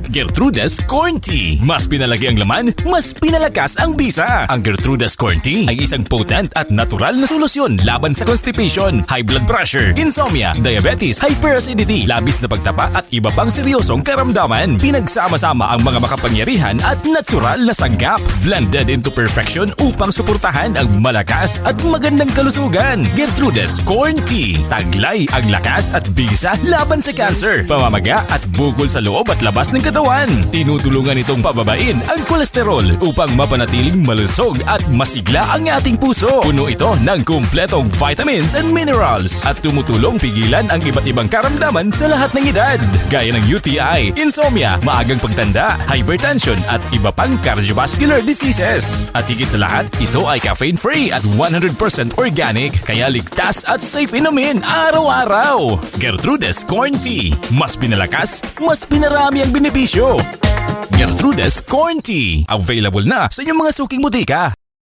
Gertrude's Corn Tea. Mas pinalaki ang laman, mas pinalakas ang bisa. Ang Gertrude's Corn Tea ay isang potent at natural na solusyon laban sa constipation, high blood pressure, insomnia, diabetes, hyperacidity, labis na pagtapa at iba pang seryosong karamdaman. Pinagsama-sama ang mga makapangyarihan at natural na sanggap, blended into perfection upang suportahan ang malakas at magandang kalusugan. Gertrude's Corn Tea. Taglay ang lakas at bisa laban sa cancer, pamamaga at bukol sa loob at labas ng katawan. Tinutulungan itong pababain ang kolesterol upang mapanatiling malusog at masigla ang ating puso. Puno ito ng kumpletong vitamins and minerals at tumutulong pigilan ang iba't ibang karamdaman sa lahat ng edad, gaya ng UTI, insomnia, maagang pagtanda, hypertension at iba pang cardiovascular diseases. At higit sa lahat, ito ay caffeine-free at 100% organic, kaya ligtas at safe inumin araw-araw. Gertrude's Corn Tea. Mas pinalakas, mas pinarami ang benepisyo. Gertrude's Corn Tea. Available na sa inyong mga suking butika.